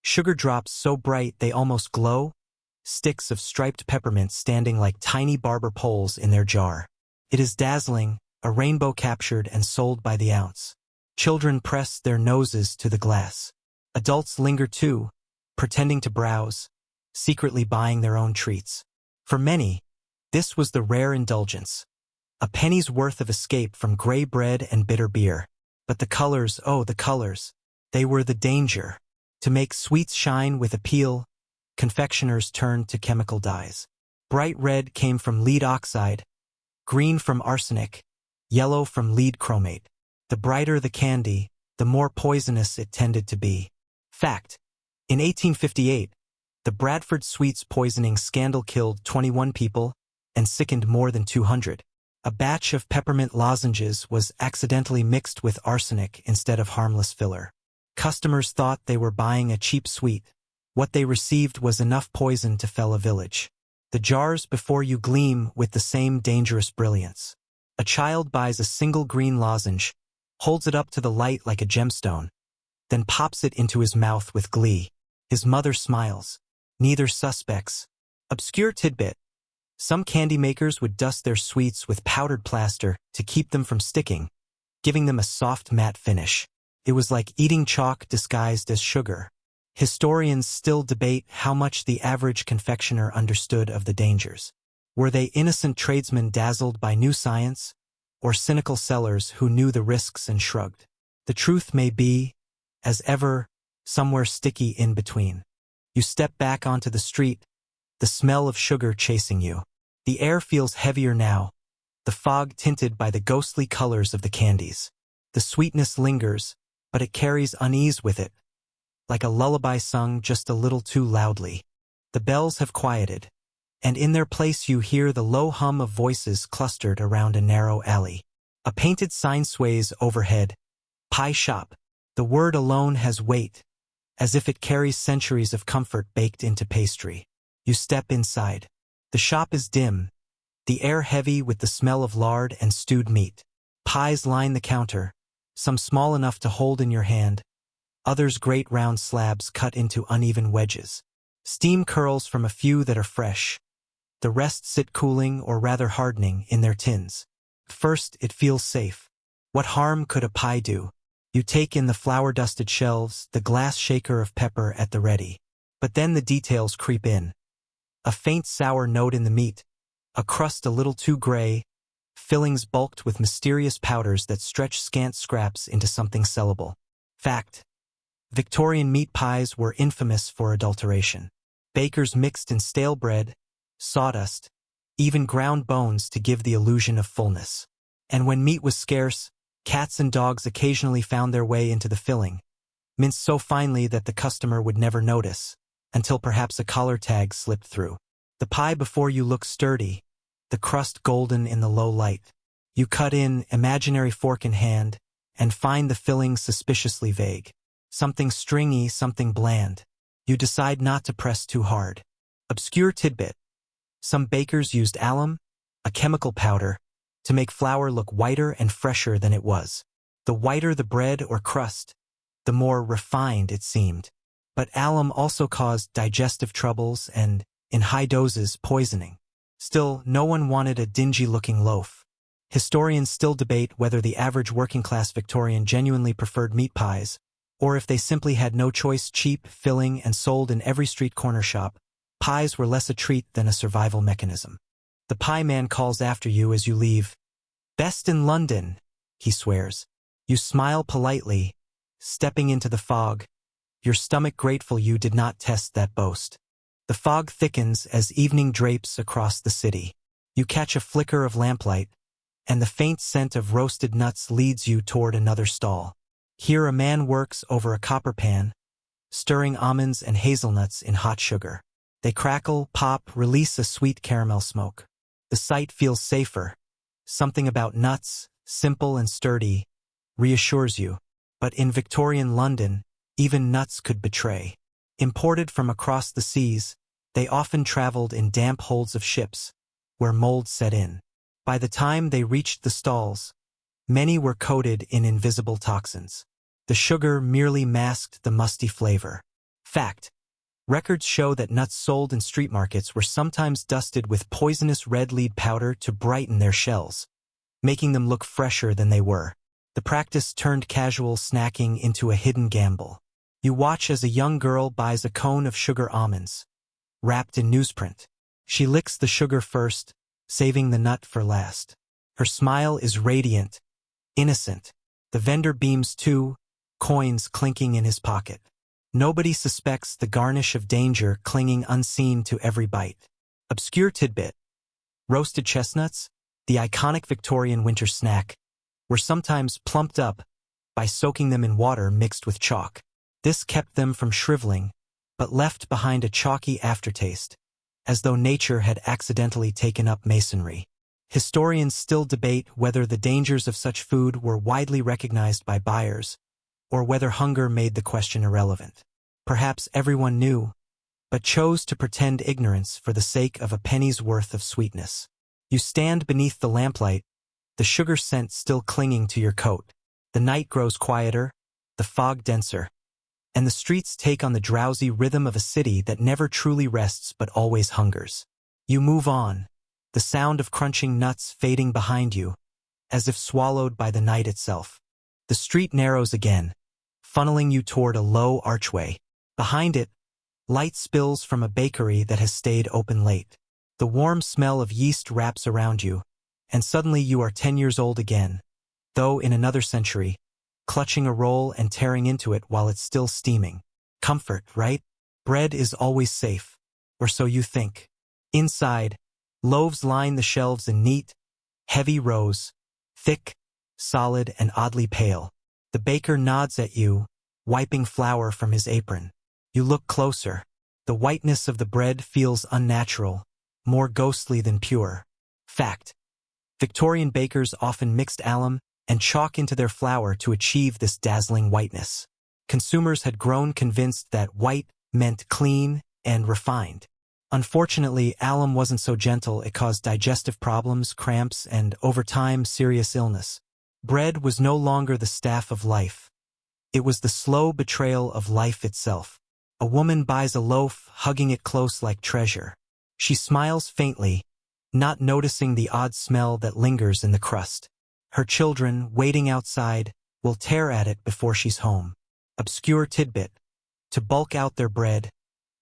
Sugar drops so bright they almost glow. Sticks of striped peppermint standing like tiny barber poles in their jar. It is dazzling, a rainbow captured and sold by the ounce. Children press their noses to the glass. Adults linger too, pretending to browse, secretly buying their own treats. For many, this was the rare indulgence. A penny's worth of escape from gray bread and bitter beer. But the colors, oh, the colors. They were the danger. To make sweets shine with appeal, confectioners turned to chemical dyes. Bright red came from lead oxide, green from arsenic, yellow from lead chromate. The brighter the candy, the more poisonous it tended to be. Fact: in 1858, the Bradford sweets poisoning scandal killed 21 people and sickened more than 200. A batch of peppermint lozenges was accidentally mixed with arsenic instead of harmless filler. Customers thought they were buying a cheap sweet. What they received was enough poison to fell a village. The jars before you gleam with the same dangerous brilliance. A child buys a single green lozenge, holds it up to the light like a gemstone, then pops it into his mouth with glee. His mother smiles. Neither suspects. Obscure tidbit: some candy makers would dust their sweets with powdered plaster to keep them from sticking, giving them a soft matte finish. It was like eating chalk disguised as sugar. Historians still debate how much the average confectioner understood of the dangers. Were they innocent tradesmen dazzled by new science, or cynical sellers who knew the risks and shrugged? The truth may be, as ever, somewhere sticky in between. You step back onto the street, the smell of sugar chasing you. The air feels heavier now, the fog tinted by the ghostly colors of the candies. The sweetness lingers, but it carries unease with it, like a lullaby sung just a little too loudly. The bells have quieted, and in their place you hear the low hum of voices clustered around a narrow alley. A painted sign sways overhead. Pie shop. The word alone has weight, as if it carries centuries of comfort baked into pastry. You step inside. The shop is dim, the air heavy with the smell of lard and stewed meat. Pies line the counter, some small enough to hold in your hand, others great round slabs cut into uneven wedges. Steam curls from a few that are fresh. The rest sit cooling or rather hardening in their tins. First, it feels safe. What harm could a pie do? You take in the flour-dusted shelves, the glass shaker of pepper at the ready. But then the details creep in. A faint sour note in the meat, a crust a little too gray, fillings bulked with mysterious powders that stretch scant scraps into something sellable. Fact: Victorian meat pies were infamous for adulteration. Bakers mixed in stale bread, sawdust, even ground bones to give the illusion of fullness. And when meat was scarce, cats and dogs occasionally found their way into the filling, minced so finely that the customer would never notice, until perhaps a collar tag slipped through. The pie before you looks sturdy, the crust golden in the low light. You cut in, imaginary fork in hand, and find the filling suspiciously vague. Something stringy, something bland. You decide not to press too hard. Obscure tidbit. Some bakers used alum, a chemical powder, to make flour look whiter and fresher than it was. The whiter the bread or crust, the more refined it seemed. But alum also caused digestive troubles and, in high doses, poisoning. Still, no one wanted a dingy-looking loaf. Historians still debate whether the average working-class Victorian genuinely preferred meat pies, or if they simply had no choice. Cheap, filling, and sold in every street corner shop, pies were less a treat than a survival mechanism. The pie man calls after you as you leave. "Best in London," he swears. You smile politely, stepping into the fog, your stomach grateful you did not test that boast. The fog thickens as evening drapes across the city. You catch a flicker of lamplight, and the faint scent of roasted nuts leads you toward another stall. Here a man works over a copper pan, stirring almonds and hazelnuts in hot sugar. They crackle, pop, release a sweet caramel smoke. The sight feels safer. Something about nuts, simple and sturdy, reassures you. But in Victorian London, even nuts could betray. Imported from across the seas, they often traveled in damp holds of ships, where mold set in. By the time they reached the stalls, many were coated in invisible toxins. The sugar merely masked the musty flavor. Fact: records show that nuts sold in street markets were sometimes dusted with poisonous red lead powder to brighten their shells, making them look fresher than they were. The practice turned casual snacking into a hidden gamble. You watch as a young girl buys a cone of sugar almonds, wrapped in newsprint. She licks the sugar first, saving the nut for last. Her smile is radiant, innocent. The vendor beams too, coins clinking in his pocket. Nobody suspects the garnish of danger clinging unseen to every bite. Obscure tidbit. Roasted chestnuts, the iconic Victorian winter snack, were sometimes plumped up by soaking them in water mixed with chalk. This kept them from shriveling, but left behind a chalky aftertaste, as though nature had accidentally taken up masonry. Historians still debate whether the dangers of such food were widely recognized by buyers, or whether hunger made the question irrelevant. Perhaps everyone knew, but chose to pretend ignorance for the sake of a penny's worth of sweetness. You stand beneath the lamplight, the sugar scent still clinging to your coat. The night grows quieter, the fog denser, and the streets take on the drowsy rhythm of a city that never truly rests but always hungers. You move on, the sound of crunching nuts fading behind you, as if swallowed by the night itself. The street narrows again, funneling you toward a low archway. Behind it, light spills from a bakery that has stayed open late. The warm smell of yeast wraps around you, and suddenly you are 10 years old again, though in another century, clutching a roll and tearing into it while it's still steaming. Comfort, right? Bread is always safe, or so you think. Inside, loaves line the shelves in neat, heavy rows, thick, solid, and oddly pale. The baker nods at you, wiping flour from his apron. You look closer. The whiteness of the bread feels unnatural, more ghostly than pure. Fact: Victorian bakers often mixed alum and chalk into their flour to achieve this dazzling whiteness. Consumers had grown convinced that white meant clean and refined. Unfortunately, alum wasn't so gentle. It caused digestive problems, cramps, and, over time, serious illness. Bread was no longer the staff of life. It was the slow betrayal of life itself. A woman buys a loaf, hugging it close like treasure. She smiles faintly, not noticing the odd smell that lingers in the crust. Her children, waiting outside, will tear at it before she's home. Obscure tidbit. To bulk out their bread,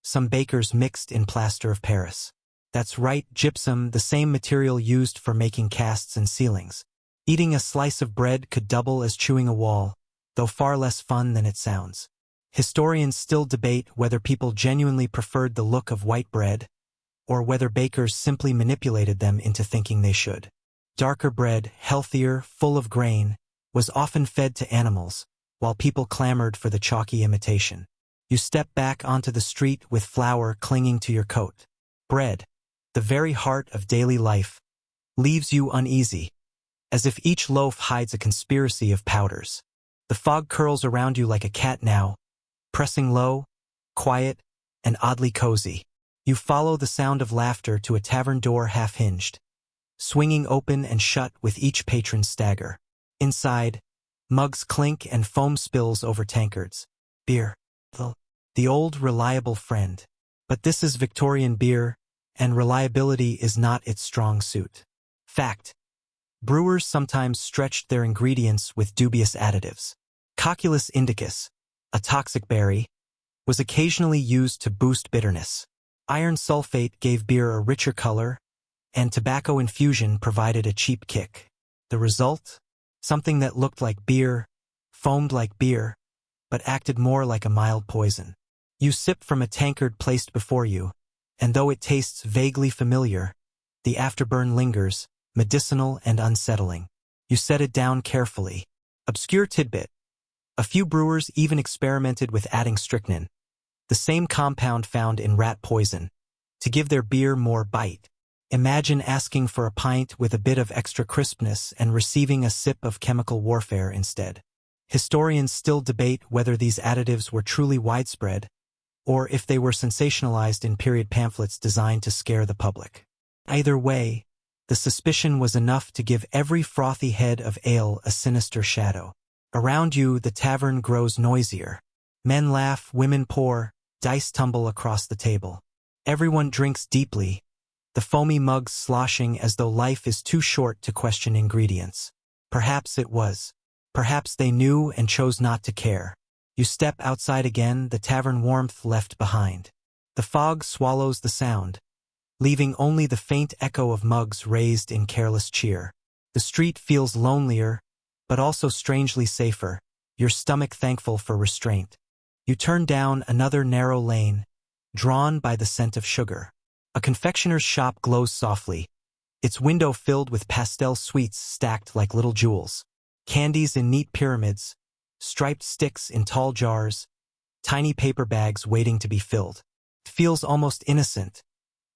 some bakers mixed in plaster of Paris. That's right, gypsum, the same material used for making casts and ceilings. Eating a slice of bread could double as chewing a wall, though far less fun than it sounds. Historians still debate whether people genuinely preferred the look of white bread, or whether bakers simply manipulated them into thinking they should. Darker bread, healthier, full of grain, was often fed to animals, while people clamored for the chalky imitation. You step back onto the street with flour clinging to your coat. Bread, the very heart of daily life, leaves you uneasy, as if each loaf hides a conspiracy of powders. The fog curls around you like a cat now, pressing low, quiet, and oddly cozy. You follow the sound of laughter to a tavern door half-hinged, swinging open and shut with each patron's stagger. Inside, mugs clink and foam spills over tankards. Beer, the old reliable friend. But this is Victorian beer, and reliability is not its strong suit. Fact. Brewers sometimes stretched their ingredients with dubious additives. Cocculus indicus, a toxic berry, was occasionally used to boost bitterness. Iron sulfate gave beer a richer color, and tobacco infusion provided a cheap kick. The result? Something that looked like beer, foamed like beer, but acted more like a mild poison. You sip from a tankard placed before you, and though it tastes vaguely familiar, the afterburn lingers, medicinal and unsettling. You set it down carefully. Obscure tidbit. A few brewers even experimented with adding strychnine, the same compound found in rat poison, to give their beer more bite. Imagine asking for a pint with a bit of extra crispness and receiving a sip of chemical warfare instead. Historians still debate whether these additives were truly widespread, or if they were sensationalized in period pamphlets designed to scare the public. Either way, the suspicion was enough to give every frothy head of ale a sinister shadow. Around you, the tavern grows noisier. Men laugh, women pour, dice tumble across the table. Everyone drinks deeply, the foamy mugs sloshing as though life is too short to question ingredients. Perhaps it was. Perhaps they knew and chose not to care. You step outside again, the tavern warmth left behind. The fog swallows the sound, leaving only the faint echo of mugs raised in careless cheer. The street feels lonelier, but also strangely safer, your stomach thankful for restraint. You turn down another narrow lane, drawn by the scent of sugar. A confectioner's shop glows softly, its window filled with pastel sweets stacked like little jewels. Candies in neat pyramids, striped sticks in tall jars, tiny paper bags waiting to be filled. It feels almost innocent,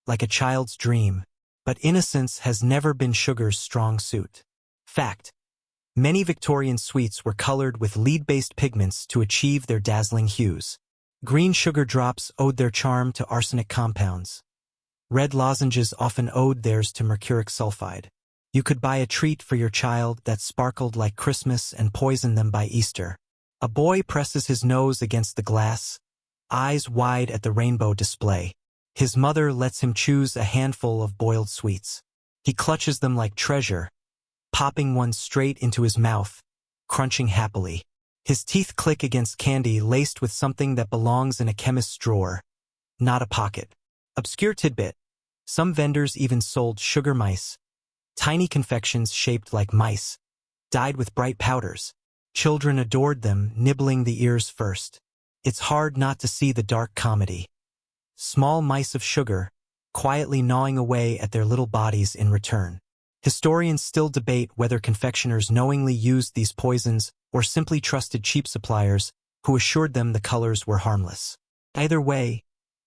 like a child's dream, but innocence has never been sugar's strong suit. Fact. Many Victorian sweets were colored with lead-based pigments to achieve their dazzling hues. Green sugar drops owed their charm to arsenic compounds. Red lozenges often owed theirs to mercuric sulfide. You could buy a treat for your child that sparkled like Christmas and poison them by Easter. A boy presses his nose against the glass, eyes wide at the rainbow display. His mother lets him choose a handful of boiled sweets. He clutches them like treasure, popping one straight into his mouth, crunching happily. His teeth click against candy laced with something that belongs in a chemist's drawer, not a pocket. Obscure tidbit. Some vendors even sold sugar mice, tiny confections shaped like mice, dyed with bright powders. Children adored them, nibbling the ears first. It's hard not to see the dark comedy. Small mice of sugar, quietly gnawing away at their little bodies in return. Historians still debate whether confectioners knowingly used these poisons or simply trusted cheap suppliers who assured them the colors were harmless. Either way,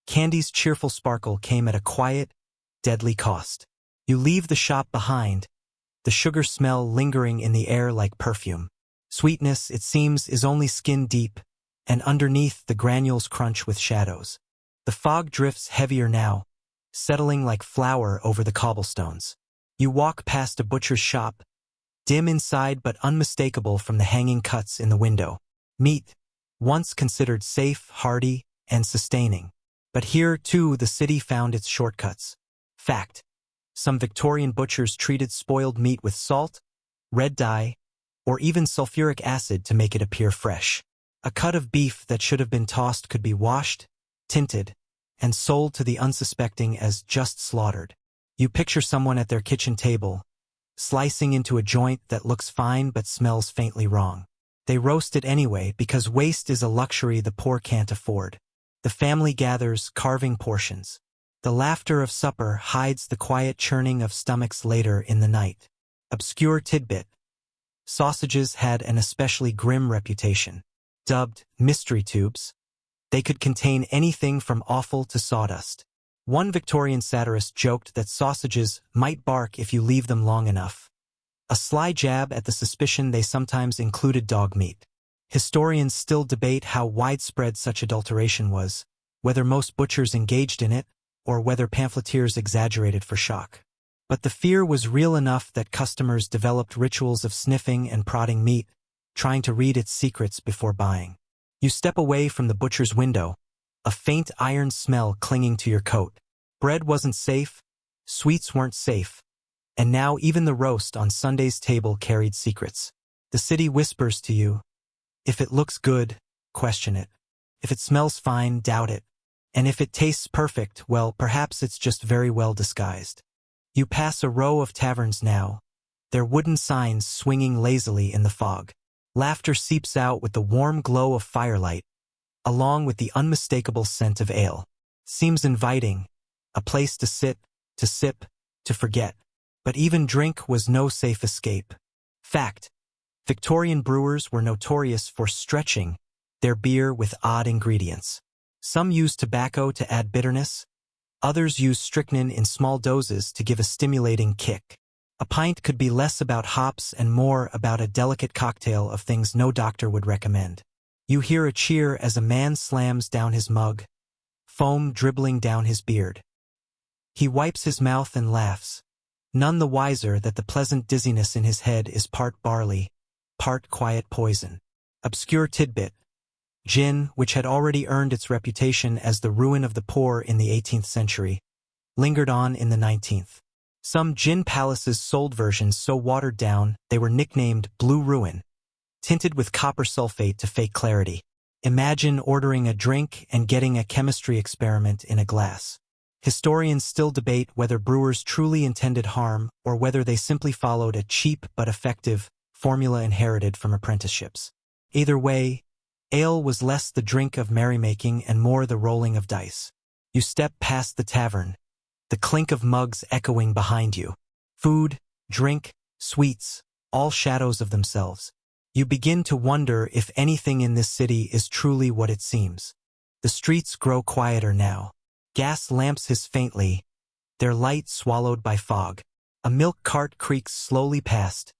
candy's cheerful sparkle came at a quiet, deadly cost. You leave the shop behind, the sugar smell lingering in the air like perfume. Sweetness, it seems, is only skin deep, and underneath the granules crunch with shadows. The fog drifts heavier now, settling like flour over the cobblestones. You walk past a butcher's shop, dim inside but unmistakable from the hanging cuts in the window. Meat, once considered safe, hearty, and sustaining. But here, too, the city found its shortcuts. Fact: some Victorian butchers treated spoiled meat with salt, red dye, or even sulfuric acid to make it appear fresh. A cut of beef that should have been tossed could be washed, tinted, and sold to the unsuspecting as just slaughtered. You picture someone at their kitchen table, slicing into a joint that looks fine but smells faintly wrong. They roast it anyway because waste is a luxury the poor can't afford. The family gathers, carving portions. The laughter of supper hides the quiet churning of stomachs later in the night. Obscure tidbit: sausages had an especially grim reputation. Dubbed mystery tubes, they could contain anything from offal to sawdust. One Victorian satirist joked that sausages might bark if you leave them long enough, a sly jab at the suspicion they sometimes included dog meat. Historians still debate how widespread such adulteration was, whether most butchers engaged in it, or whether pamphleteers exaggerated for shock. But the fear was real enough that customers developed rituals of sniffing and prodding meat, trying to read its secrets before buying. You step away from the butcher's window, a faint iron smell clinging to your coat. Bread wasn't safe, sweets weren't safe, and now even the roast on Sunday's table carried secrets. The city whispers to you: if it looks good, question it. If it smells fine, doubt it. And if it tastes perfect, well, perhaps it's just very well disguised. You pass a row of taverns now, their wooden signs swinging lazily in the fog. Laughter seeps out with the warm glow of firelight, along with the unmistakable scent of ale. Seems inviting, a place to sit, to sip, to forget. But even drink was no safe escape. Fact: Victorian brewers were notorious for stretching their beer with odd ingredients. Some used tobacco to add bitterness, others used strychnine in small doses to give a stimulating kick. A pint could be less about hops and more about a delicate cocktail of things no doctor would recommend. You hear a cheer as a man slams down his mug, foam dribbling down his beard. He wipes his mouth and laughs, none the wiser that the pleasant dizziness in his head is part barley, part quiet poison. Obscure tidbit: gin, which had already earned its reputation as the ruin of the poor in the 18th century, lingered on in the 19th. Some gin palaces sold versions so watered down they were nicknamed Blue Ruin, tinted with copper sulfate to fake clarity. Imagine ordering a drink and getting a chemistry experiment in a glass. Historians still debate whether brewers truly intended harm or whether they simply followed a cheap but effective formula inherited from apprenticeships. Either way, ale was less the drink of merrymaking and more the rolling of dice. You step past the tavern, the clink of mugs echoing behind you. Food, drink, sweets, all shadows of themselves. You begin to wonder if anything in this city is truly what it seems. The streets grow quieter now. Gas lamps hiss faintly, their light swallowed by fog. A milk cart creaks slowly past,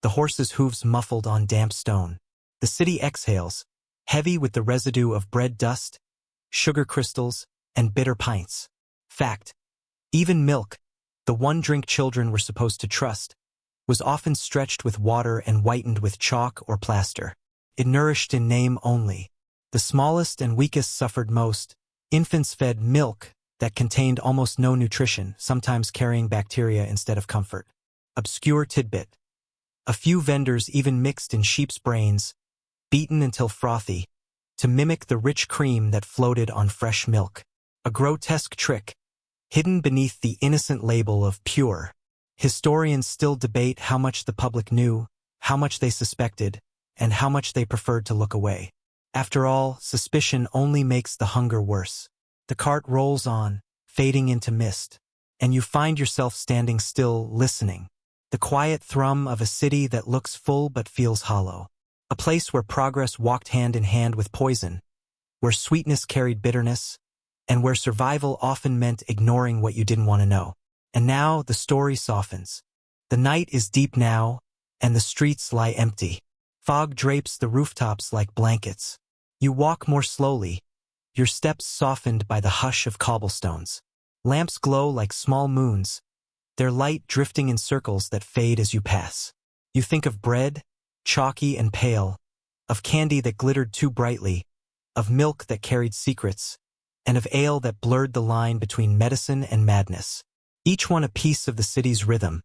the horse's hooves muffled on damp stone. The city exhales, heavy with the residue of bread dust, sugar crystals, and bitter pints. Fact: even milk, the one drink children were supposed to trust, was often stretched with water and whitened with chalk or plaster. It nourished in name only. The smallest and weakest suffered most. Infants fed milk that contained almost no nutrition, sometimes carrying bacteria instead of comfort. Obscure tidbit: a few vendors even mixed in sheep's brains, beaten until frothy, to mimic the rich cream that floated on fresh milk. A grotesque trick, hidden beneath the innocent label of pure. Historians still debate how much the public knew, how much they suspected, and how much they preferred to look away. After all, suspicion only makes the hunger worse. The cart rolls on, fading into mist, and you find yourself standing still, listening. The quiet thrum of a city that looks full but feels hollow. A place where progress walked hand in hand with poison, where sweetness carried bitterness, and where survival often meant ignoring what you didn't want to know. And now the story softens. The night is deep now, and the streets lie empty. Fog drapes the rooftops like blankets. You walk more slowly, your steps softened by the hush of cobblestones. Lamps glow like small moons, their light drifting in circles that fade as you pass. You think of bread, chalky and pale, of candy that glittered too brightly, of milk that carried secrets, and of ale that blurred the line between medicine and madness. Each one a piece of the city's rhythm,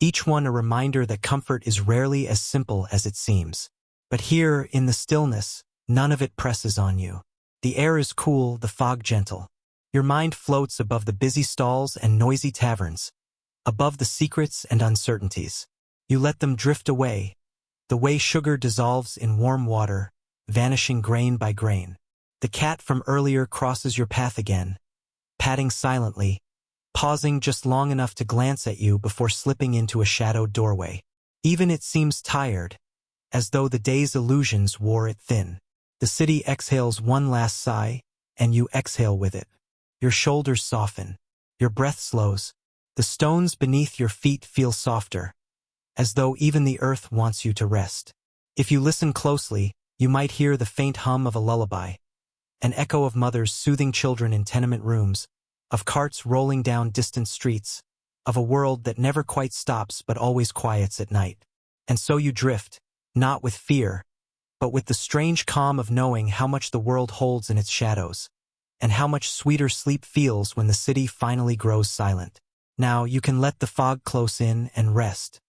each one a reminder that comfort is rarely as simple as it seems. But here, in the stillness, none of it presses on you. The air is cool, the fog gentle. Your mind floats above the busy stalls and noisy taverns, above the secrets and uncertainties. You let them drift away, the way sugar dissolves in warm water, vanishing grain by grain. The cat from earlier crosses your path again, padding silently, pausing just long enough to glance at you before slipping into a shadowed doorway. Even it seems tired, as though the day's illusions wore it thin. The city exhales one last sigh, and you exhale with it. Your shoulders soften, your breath slows, the stones beneath your feet feel softer, as though even the earth wants you to rest. If you listen closely, you might hear the faint hum of a lullaby, an echo of mothers soothing children in tenement rooms, of carts rolling down distant streets, of a world that never quite stops but always quiets at night. And so you drift, not with fear, but with the strange calm of knowing how much the world holds in its shadows, and how much sweeter sleep feels when the city finally grows silent. Now you can let the fog close in and rest,